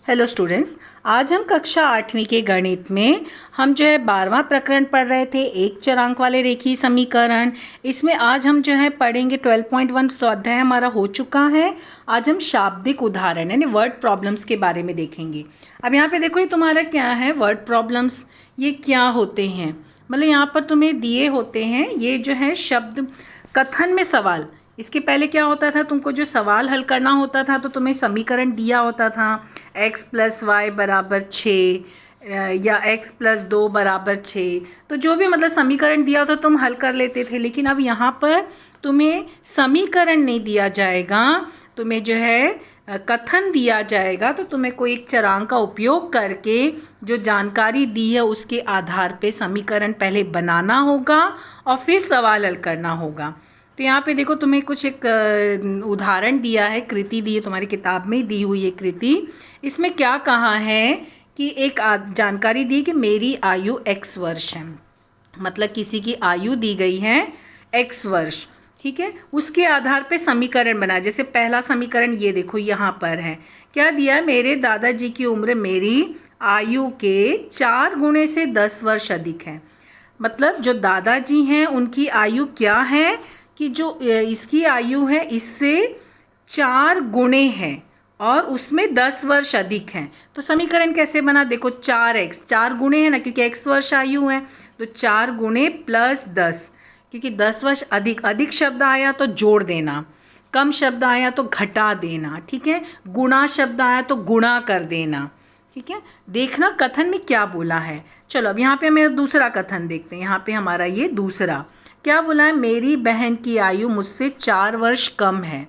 Hello students, आज हम कक्षा 8वीं के गणित में हम जो है 12वां प्रकरण पढ़ रहे थे, एक चरांक वाले रेखीय समीकरण। इसमें आज हम जो है पढ़ेंगे 12.1 स्वाध्याय हमारा हो चुका है। आज हम शाब्दिक उदाहरण यानी वर्ड प्रॉब्लम्स के बारे में देखेंगे। अब यहाँ पे देखो, ये तुम्हारा क्या है, वर्ड प्रॉब्लम्स। ये क्या होते हैं, मतलब यहाँ पर तुम्हें दिए होते हैं, ये जो है शब्द कथन में सवाल। इसके पहले क्या होता था, तुमको जो सवाल हल करना होता था तो तुम्हें समीकरण दिया होता था x + y = 6 या x + 2 = 6। तो जो भी मतलब समीकरण दिया होता तुम हल कर लेते थे। लेकिन अब यहाँ पर तुम्हें समीकरण नहीं दिया जाएगा, तुम्हें जो है कथन दिया जाएगा। तो तुम्हें कोई एक चरांक का उपयोग करके जो जानकारी दी है उसके आधार पे समीकरण पहले बनाना होगा और फिर सवाल हल करना होगा। तो यहाँ पे देखो, तुम्हें कुछ एक उदाहरण दिया है, कृति दी है, तुम्हारी किताब में दी हुई है कृति। इसमें क्या कहा है कि एक जानकारी दी कि मेरी आयु x वर्ष है, मतलब किसी की आयु दी गई है x वर्ष, ठीक है। उसके आधार पे समीकरण बना। जैसे पहला समीकरण ये देखो यहाँ पर है, क्या दिया है, मेरे दादाजी की उम्र मेरी आयु के 4 गुणे से 10 वर्ष अधिक है। मतलब जो दादाजी हैं उनकी आयु क्या है कि जो इसकी आयु है इससे 4 गुणे है और उसमें 10 वर्ष अधिक हैं। तो समीकरण कैसे बना, देखो 4x, 4 गुणे है ना, क्योंकि x वर्ष आयु है, तो 4 गुणे प्लस 10, क्योंकि 10 वर्ष अधिक। अधिक शब्द आया तो जोड़ देना, कम शब्द आया तो घटा देना, ठीक है। गुणा शब्द आया तो गुणा कर देना, ठीक है। देखना कथन में क्या बोला है। चलो अब यहाँ पे हमें दूसरा कथन देखते हैं। यहाँ पे हमारा ये दूसरा क्या बोला है, मेरी बहन की आयु मुझसे 4 वर्ष कम है,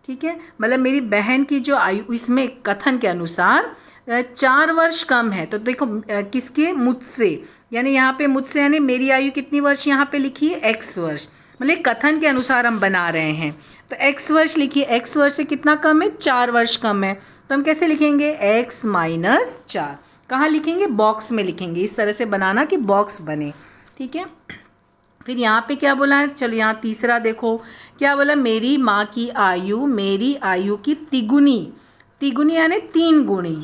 ठीक है। मतलब मेरी बहन की जो आयु, इसमें कथन के अनुसार 4 वर्ष कम है। तो देखो किसके, मुझसे, यानी यहाँ पे मुझसे यानी मेरी आयु कितनी वर्ष यहाँ पे लिखी है, x वर्ष। मतलब कथन के अनुसार हम बना रहे हैं, तो x वर्ष लिखिए। x वर्ष से कितना कम है, 4 वर्ष कम है। तो हम कैसे लिखेंगे, x - 4। कहाँ लिखेंगे, बॉक्स में लिखेंगे। इस तरह से बनाना कि बॉक्स बने, ठीक है। फिर यहाँ पे क्या बोला है, चलो यहाँ तीसरा देखो क्या बोला, मेरी माँ की आयु मेरी आयु की तिगुनी, तिगुनी यानी 3 गुणी।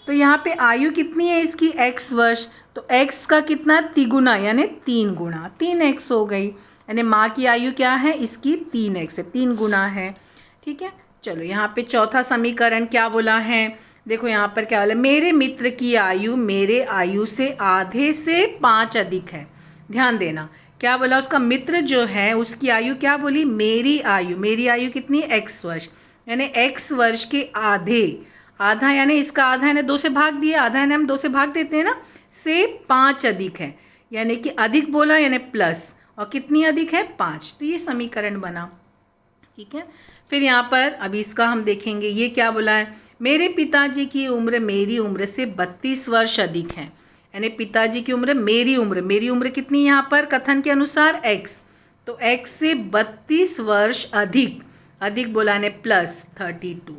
तो यहाँ पे आयु कितनी है इसकी, x वर्ष, तो x का कितना, तिगुना यानी 3 गुणा, 3x हो गई। यानी माँ की आयु क्या है, इसकी 3x है, 3 गुना है, ठीक है। चलो यहाँ पे चौथा समीकरण क्या बोला है, देखो यहाँ पर क्या बोला, मेरे मित्र की आयु मेरे आयु से आधे से 5 अधिक है। ध्यान देना क्या बोला, उसका मित्र जो है उसकी आयु क्या बोली, मेरी आयु, मेरी आयु कितनी, x वर्ष, यानी x वर्ष के आधे, आधा यानी इसका आधा यानी 2 से भाग दिया, आधा यानी हम 2 से भाग देते हैं ना, से 5 अधिक है। यानी कि अधिक बोला यानी प्लस, और कितनी अधिक है, 5। तो ये समीकरण बना, ठीक है। फिर यहाँ पर अभी इसका हम देखेंगे, ये क्या बोला है, मेरे पिताजी की उम्र मेरी उम्र से 32 वर्ष अधिक है। यानी पिताजी की उम्र, मेरी उम्र कितनी यहाँ पर कथन के अनुसार x, तो x से 32 वर्ष अधिक, अधिक बोला ने प्लस 32।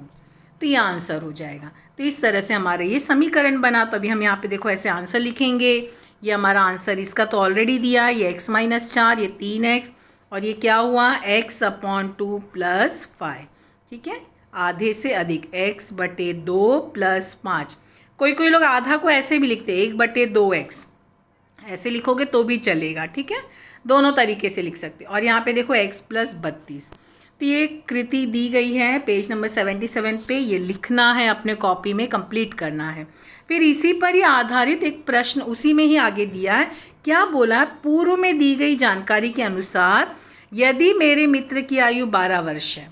तो ये आंसर हो जाएगा। तो इस तरह से हमारे ये समीकरण बना। तो अभी हम यहाँ पे देखो ऐसे आंसर लिखेंगे। ये हमारा आंसर इसका तो ऑलरेडी दिया है, ये x - 4, ये 3x, और ये क्या हुआ, x/2 + 5, ठीक है। आधे से अधिक, x/2 + 5। कोई कोई लोग आधा को ऐसे भी लिखते हैं, 1/2x, ऐसे लिखोगे तो भी चलेगा, ठीक है। दोनों तरीके से लिख सकते हैं। और यहाँ पे देखो x + 32। तो ये कृति दी गई है पेज नंबर 77 पे, ये लिखना है अपने कॉपी में, कंप्लीट करना है। फिर इसी पर ही आधारित एक प्रश्न उसी में ही आगे दिया है। क्या बोला है, पूर्व में दी गई जानकारी के अनुसार यदि मेरे मित्र की आयु 12 वर्ष है,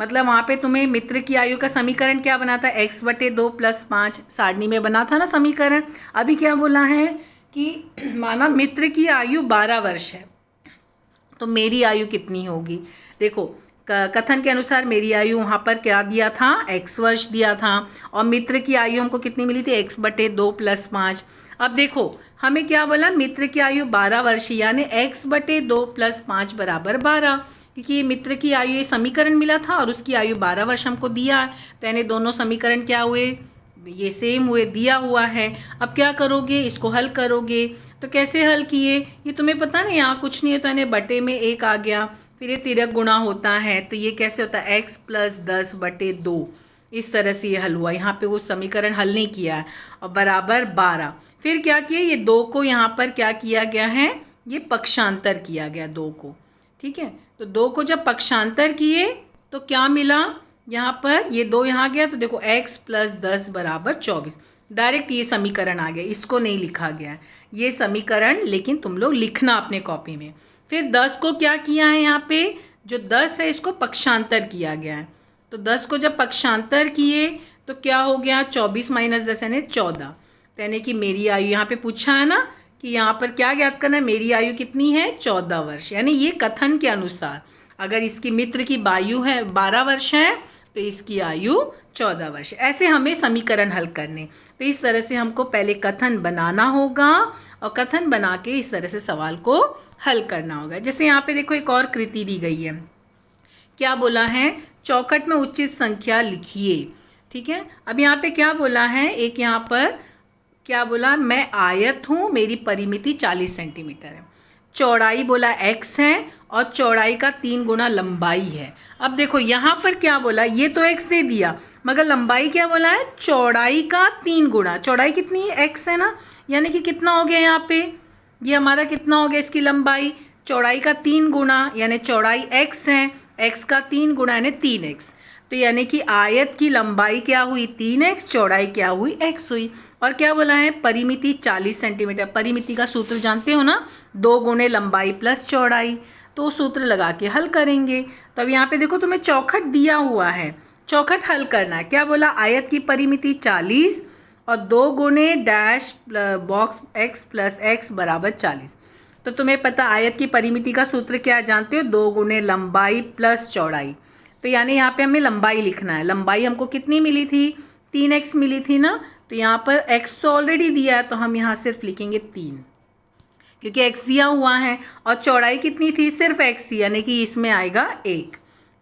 मतलब वहाँ पे तुम्हें मित्र की आयु का समीकरण क्या बना था, x/2 + 5 सारणी में बना था ना समीकरण। अभी क्या बोला है कि माना मित्र की आयु 12 वर्ष है, तो मेरी आयु कितनी होगी। देखो कथन के अनुसार मेरी आयु वहाँ पर क्या दिया था, x वर्ष दिया था, और मित्र की आयु हमको कितनी मिली थी, x/2 + 5। अब देखो हमें क्या बोला, मित्र की आयु 12 वर्ष यानी x/2 + 5 = 12, क्योंकि ये मित्र की आयु, ये समीकरण मिला था और उसकी आयु 12 वर्ष हमको दिया है। तो यानी दोनों समीकरण क्या हुए, ये सेम हुए, दिया हुआ है। अब क्या करोगे, इसको हल करोगे। तो कैसे हल किए, ये तुम्हें पता नहीं, यहाँ कुछ नहीं है तो यानी बटे में 1 आ गया, फिर ये तिर्यक गुणा होता है, तो ये कैसे होता है, x + 10/2, इस तरह से ये हल हुआ, यहाँ पे वो समीकरण हल नहीं किया है, और बराबर 12। फिर क्या किया, ये 2 को यहाँ पर क्या किया गया है, ये पक्षांतर किया गया 2 को, ठीक है। तो 2 को जब पक्षांतर किए तो क्या मिला, यहाँ पर ये 2 यहाँ गया तो देखो x + 10 = 24। डायरेक्ट ये समीकरण आ गया, इसको नहीं लिखा गया है ये समीकरण, लेकिन तुम लोग लिखना अपने कॉपी में। फिर 10 को क्या किया है, यहाँ पे जो 10 है इसको पक्षांतर किया गया है। तो 10 को जब पक्षांतर किए तो क्या हो गया, 24 - 10 यानी 14। तो यानी कि मेरी आयु, यहाँ पे पूछा है ना कि यहाँ पर क्या ज्ञात करना है, मेरी आयु कितनी है, 14 वर्ष। यानी ये कथन के अनुसार अगर इसकी मित्र की आयु है 12 वर्ष है तो इसकी आयु 14 वर्ष। ऐसे हमें समीकरण हल करने। तो इस तरह से हमको पहले कथन बनाना होगा और कथन बना के इस तरह से सवाल को हल करना होगा। जैसे यहाँ पे देखो एक और कृति दी गई है, क्या बोला है, चौखट में उचित संख्या लिखिए, ठीक है। अब यहाँ पे क्या बोला है, एक यहाँ पर क्या बोला, मैं आयत हूँ, मेरी परिमिति 40 सेंटीमीटर है, चौड़ाई बोला x है और चौड़ाई का 3 गुना लंबाई है। अब देखो यहाँ पर क्या बोला, ये तो x दे दिया मगर लंबाई क्या बोला है, चौड़ाई का 3 गुना। चौड़ाई कितनी है, x है ना, यानी कि कितना हो गया यहाँ पे, ये हमारा कितना हो गया, इसकी लंबाई चौड़ाई का 3 गुना, यानी चौड़ाई x है, x का 3 गुना यानी 3x। तो यानी कि आयत की लंबाई क्या हुई, 3x, चौड़ाई क्या हुई, x हुई। और क्या बोला है, परिमिति 40 सेंटीमीटर। परिमिति का सूत्र जानते हो ना, 2 गुणे लंबाई प्लस चौड़ाई। तो सूत्र लगा के हल करेंगे। तो अब यहाँ पे देखो तुम्हें चौखट दिया हुआ है, चौखट हल करना है। क्या बोला, आयत की परिमिति 40 और 2 गुणे डैश बॉक्स x + x = 40। तो तुम्हें पता आयत की परिमिति का सूत्र क्या जानते हो, 2 गुणे लंबाई प्लस चौड़ाई। तो यानी यहाँ पे हमें लंबाई लिखना है। लंबाई हमको कितनी मिली थी, 3x मिली थी ना। तो यहाँ पर x तो ऑलरेडी दिया है तो हम यहाँ सिर्फ लिखेंगे 3, क्योंकि x दिया हुआ है। और चौड़ाई कितनी थी, सिर्फ x थी, यानी कि इसमें आएगा 1,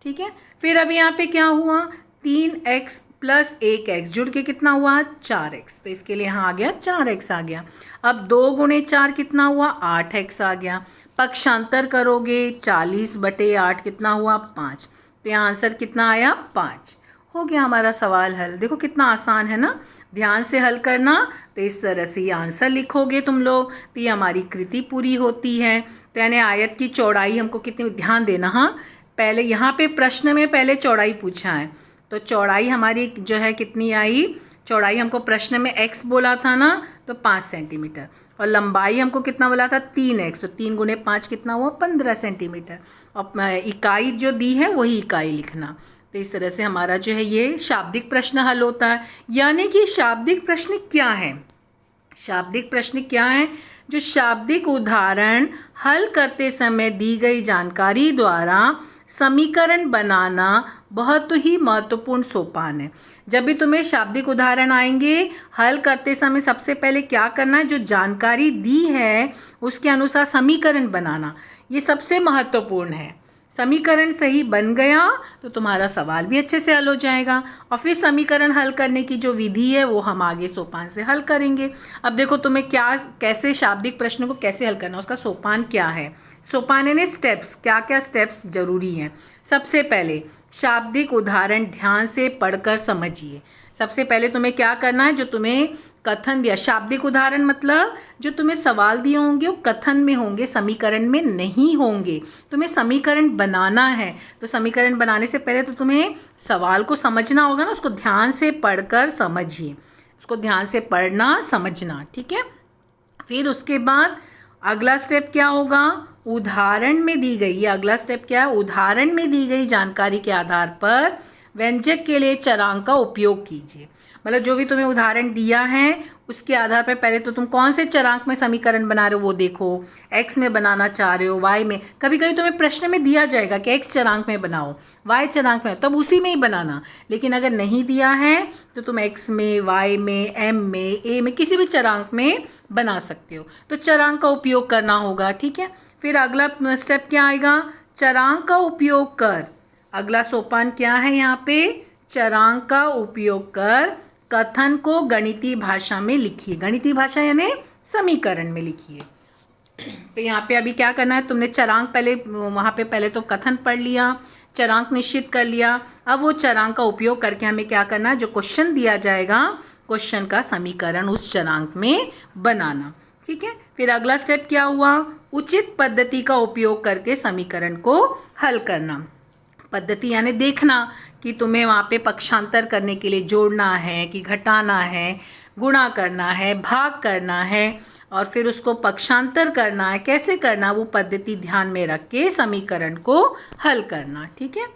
ठीक है। फिर अब यहाँ पे क्या हुआ, 3x + 1x जुड़ के कितना हुआ, 4x। तो इसके लिए यहाँ आ गया 4x आ गया। अब 2 गुणे 4 कितना हुआ, 8x आ गया। पक्षांतर करोगे 40/8 कितना हुआ, 5। तो यहाँ आंसर कितना आया, 5। हो गया हमारा सवाल हल। देखो कितना आसान है ना, ध्यान से हल करना। तो इस तरह से ये आंसर लिखोगे तुम लोग तो ये हमारी कृति पूरी होती है। तो यानी आयत की चौड़ाई हमको कितनी, ध्यान देना, हाँ पहले यहाँ पे प्रश्न में पहले चौड़ाई पूछा है। तो चौड़ाई हमारी जो है कितनी आई, चौड़ाई हमको प्रश्न में x बोला था ना, तो 5 सेंटीमीटर। और लंबाई हमको कितना बोला था, 3x। तो 3 गुणे 5 कितना हुआ, 15 सेंटीमीटर। और इकाई जो दी है वही इकाई लिखना। तो इस तरह से हमारा जो है ये शाब्दिक प्रश्न हल होता है। यानी कि शाब्दिक प्रश्न क्या है, शाब्दिक प्रश्न क्या है, जो शाब्दिक उदाहरण हल करते समय दी गई जानकारी द्वारा समीकरण बनाना बहुत ही महत्वपूर्ण सोपान है। जब भी तुम्हें शाब्दिक उदाहरण आएंगे हल करते समय सबसे पहले क्या करना है, जो जानकारी दी है उसके अनुसार समीकरण बनाना, ये सबसे महत्वपूर्ण है। समीकरण सही बन गया तो तुम्हारा सवाल भी अच्छे से हल हो जाएगा। और फिर समीकरण हल करने की जो विधि है वो हम आगे सोपान से हल करेंगे। अब देखो तुम्हें क्या, कैसे शाब्दिक प्रश्नों को कैसे हल करना, उसका सोपान क्या है। सोपान यानी स्टेप्स, क्या क्या स्टेप्स जरूरी हैं। सबसे पहले शाब्दिक उदाहरण ध्यान से पढ़कर समझिए। सबसे पहले तुम्हें क्या करना है, जो तुम्हें कथन दिया, शाब्दिक उदाहरण मतलब जो तुम्हें सवाल दिए होंगे वो कथन में होंगे, समीकरण में नहीं होंगे। तुम्हें समीकरण बनाना है तो समीकरण बनाने से पहले तो तुम्हें सवाल को समझना होगा ना, उसको ध्यान से पढ़कर समझिए, उसको ध्यान से पढ़ना समझना, ठीक है। फिर उसके बाद अगला स्टेप क्या होगा, उदाहरण में दी गई, ये अगला स्टेप क्या है, उदाहरण में दी गई जानकारी के आधार पर व्यंजक के लिए चरांक का उपयोग कीजिए। मतलब जो भी तुम्हें उदाहरण दिया है उसके आधार पर पहले तो तुम कौन से चरांक में समीकरण बना रहे हो वो देखो, x में बनाना चाह रहे हो, y में, कभी कभी तुम्हें प्रश्न में दिया जाएगा कि x चरांक में बनाओ, y चरांक में, तब उसी में ही बनाना। लेकिन अगर नहीं दिया है तो तुम x में, y में, m में, a में, किसी भी चरांक में बना सकते हो। तो चरांक का उपयोग करना होगा, ठीक है। फिर अगला स्टेप क्या आएगा, चरांक का उपयोग कर। अगला सोपान क्या है यहाँ पे, चरांक का उपयोग कर कथन को गणितीय भाषा में लिखिए। गणितीय भाषा यानी समीकरण में लिखिए। तो यहाँ पे अभी क्या करना है, तुमने चरांक पहले वहाँ पे पहले तो कथन पढ़ लिया, चरांक निश्चित कर लिया। अब वो चरांक का उपयोग करके हमें क्या करना है, जो क्वेश्चन दिया जाएगा क्वेश्चन का समीकरण उस चरांक में बनाना। ठीक है, फिर अगला स्टेप क्या हुआ, उचित पद्धति का उपयोग करके समीकरण को हल करना। पद्धति यानी देखना कि तुम्हें वहाँ पे पक्षांतर करने के लिए जोड़ना है कि घटाना है, गुणा करना है, भाग करना है और फिर उसको पक्षांतर करना है, कैसे करना वो पद्धति ध्यान में रख के समीकरण को हल करना। ठीक है,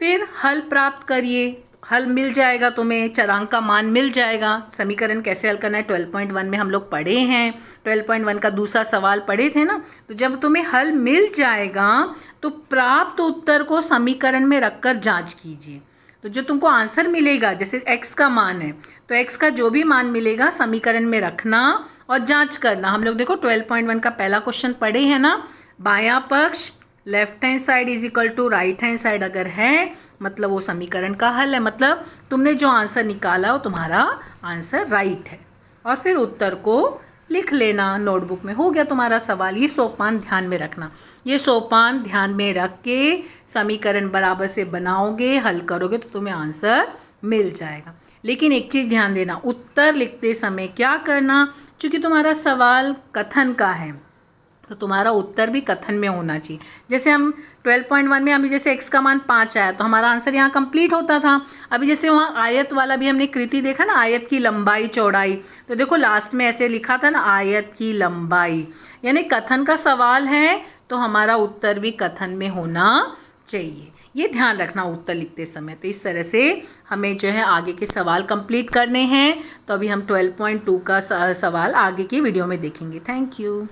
फिर हल प्राप्त करिए, हल मिल जाएगा तुम्हें, चरांक का मान मिल जाएगा। समीकरण कैसे हल करना है 12.1 में हम लोग पढ़े हैं, 12.1 का दूसरा सवाल पढ़े थे ना। तो जब तुम्हें हल मिल जाएगा तो प्राप्त उत्तर को समीकरण में रखकर जांच कीजिए। तो जो तुमको आंसर मिलेगा, जैसे x का मान है तो x का जो भी मान मिलेगा समीकरण में रखना और जांच करना। हम लोग देखो 12.1 का पहला क्वेश्चन पढ़े हैं ना, बायां पक्ष left hand side is equal to right hand side अगर है मतलब वो समीकरण का हल है, मतलब तुमने जो आंसर निकाला वो तुम्हारा आंसर राइट है। और फिर उत्तर को लिख लेना नोटबुक में, हो गया तुम्हारा सवाल। ये सोपान ध्यान में रखना, ये सोपान ध्यान में रख के समीकरण बराबर से बनाओगे, हल करोगे तो तुम्हें आंसर मिल जाएगा। लेकिन एक चीज़ ध्यान देना, उत्तर लिखते समय क्या करना, क्योंकि तुम्हारा सवाल कथन का है तो तुम्हारा उत्तर भी कथन में होना चाहिए। जैसे हम 12.1 में अभी जैसे x का मान 5 आया तो हमारा आंसर यहाँ कंप्लीट होता था। अभी जैसे वहाँ आयत वाला भी हमने कृति देखा ना, आयत की लंबाई चौड़ाई, तो देखो लास्ट में ऐसे लिखा था ना आयत की लंबाई, यानी कथन का सवाल है तो हमारा उत्तर भी कथन में होना चाहिए। ये ध्यान रखना उत्तर लिखते समय। तो इस तरह से हमें जो है आगे के सवाल कंप्लीट करने हैं। तो अभी हम 12.2 का सवाल आगे की वीडियो में देखेंगे। Thank you.